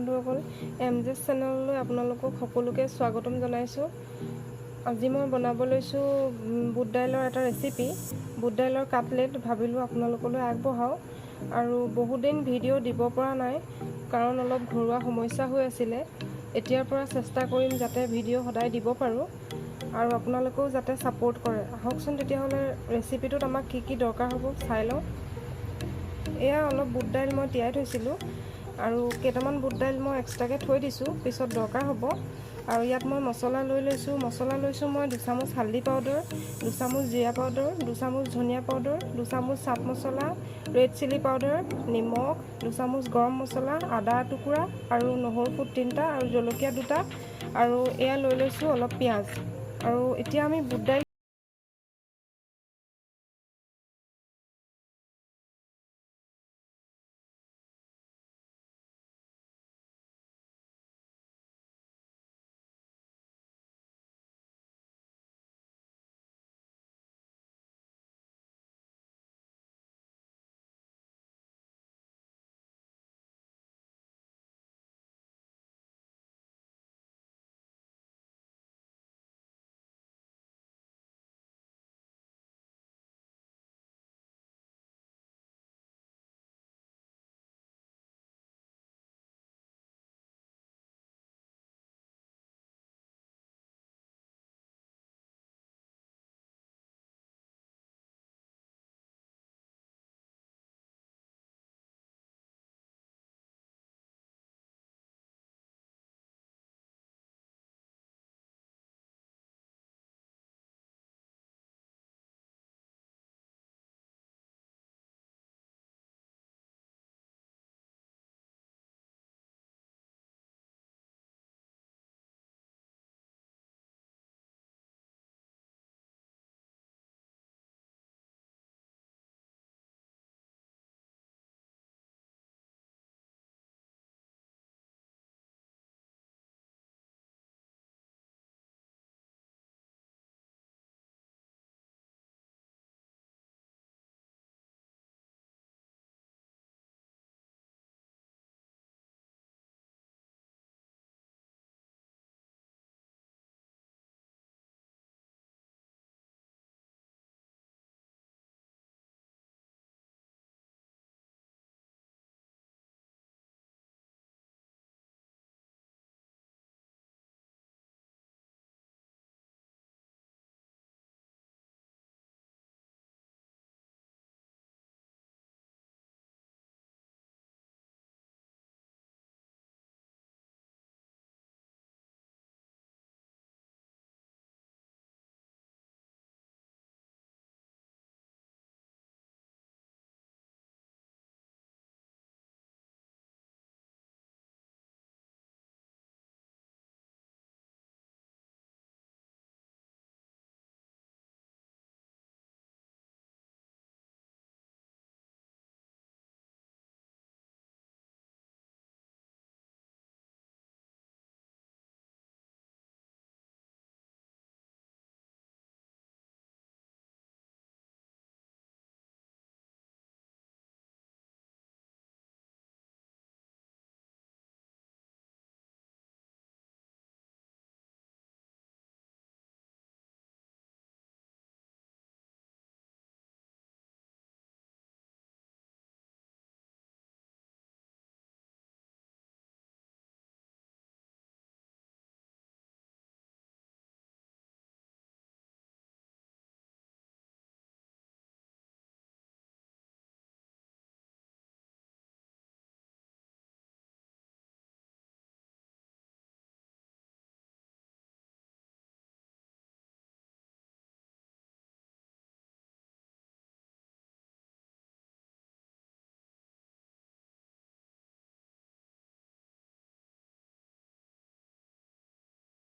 বন্ধুসকল এমজেছ চেনেললৈ আপোনালোকক সকলোকে স্বাগতম জনাইছোঁ। আজি মই বনাব লৈছোঁ বুট দাইলৰ এটা ৰেচিপি, বুট দাইলৰ কাটলেট। ভাবিলোঁ আপোনালোকলৈ আগবঢ়াওঁ। আৰু বহুদিন ভিডিঅ' দিব পৰা নাই কাৰণ অলপ ঘৰুৱা সমস্যা হৈ আছিলে। এতিয়াৰ পৰা চেষ্টা কৰিম যাতে ভিডিঅ' সদায় দিব পাৰোঁ আৰু আপোনালোকেও যাতে ছাপোৰ্ট কৰে। আহকচোন তেতিয়াহ'লে ৰেচিপিটোত আমাক কি কি দৰকাৰ হ'ব চাই লওঁ। এয়া অলপ বুট দাইল মই তিয়াই থৈছিলোঁ আৰু কেইটামান বুট দাইল মই এক্সট্ৰাকৈ থৈ দিছোঁ, পিছত দৰকাৰ হ'ব। আৰু ইয়াত মই মছলা লৈছোঁ মই 2 চামুচ হালধি পাউডাৰ, 2 চামুচ জিৰা পাউডাৰ, 2 চামুচ ধনিয়া পাউডাৰ, 2 চামুচ চাট মছলা, ৰেড চিলি পাউডাৰ, নিমখ, 2 চামুচ গৰম মছলা, আদা টুকুৰা আৰু নহৰু ফুট 3টা আৰু জলকীয়া 2টা। আৰু এয়া লৈছোঁ অলপ পিঁয়াজ। আৰু এতিয়া আমি বুট দাইল